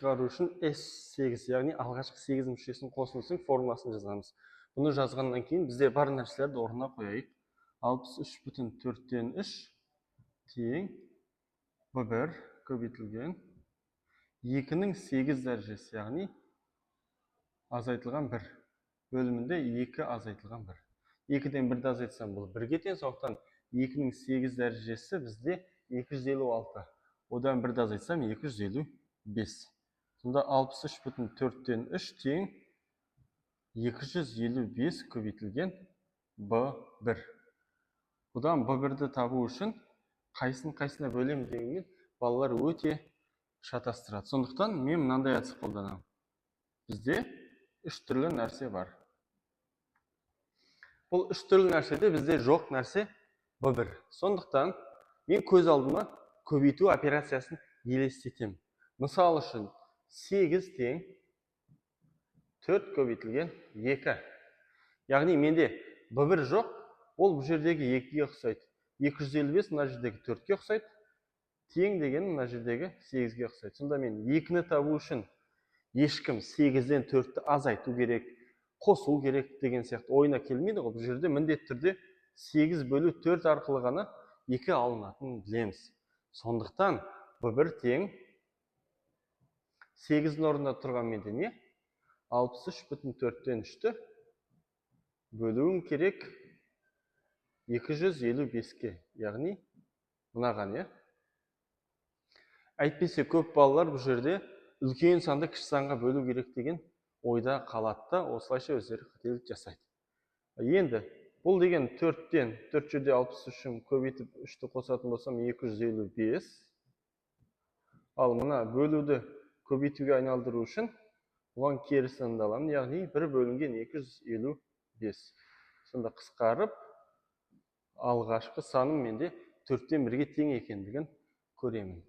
шығару үшін S8, яғни алғашқы 8 мүшесінің қосылысының формуласын жазамыз. Бұны жазғаннан кейін бізде бар нәрселерді орнына қояйық. 63,4-тен 3 тең B1 көбейтілген 2-нің 8 дәрежесі, яғни азайтылған 1 бөлімінде 2 азайтылған 1. 2-ден 1-ді азайтсам бұл 1-ге тең, сондықтан 2-нің 8 дәрежесі бізде 256. Одан 1-ді азайтсам 255. Сонда 63,4-тен 3 тең 255 көбейтілген B1. Бұдан B1-ді табу үшін қайсына бөлем дегенмен балалар өте шатастырады. Сондықтан мен мынандай әдіс қолданамын. Бізде 3 түрлі нәрсе бар. Бұл 3 түрлі нәрседе бізде жоқ нәрсе B1. Сондықтан мен көз алдыма көбейту операциясын елестетемін. Мысал үшін 8 тең 4 көбейтілген 2. Яғни менде B1 жоқ, ол бұл жердегі 2-ге ұқсайды. 255 мына жердегі 4-ке ұқсайды. Тең деген мына жердегі 8-ге ұқсайды. Сонда мен 2-ні табу үшін ешкім 8-ден 4-ті азайту керек, қосу керек деген сияқты ойына келмейді ғой. Бұл жерде міндетті түрде 8 бөлу 4 арқылы ғана 2 алынатынын білеміз. Сондықтан B1 тең 8-дің орнында тұрған менде не? 63,4-тен 3-ті бөлуім керек 255-ке, яғни мынаған, е. Әйтпесе көп балалар бұл жерде үлкен санды кіші санға бөлу керек деген ойда қалады да, осылайша өздері қателік жасайды. Енді бұл деген 4-тен 4 жерде 63-ін көбейтіп 3-ті қосатын болсам 255. Ал мына бөлуді көбейтуге айналдыру үшін оған керісінді аламын, яғни 1 бөлінген 255. Сонда қысқарып алғашқы саным менде 4-тен 1-ге тең екендігін көремін.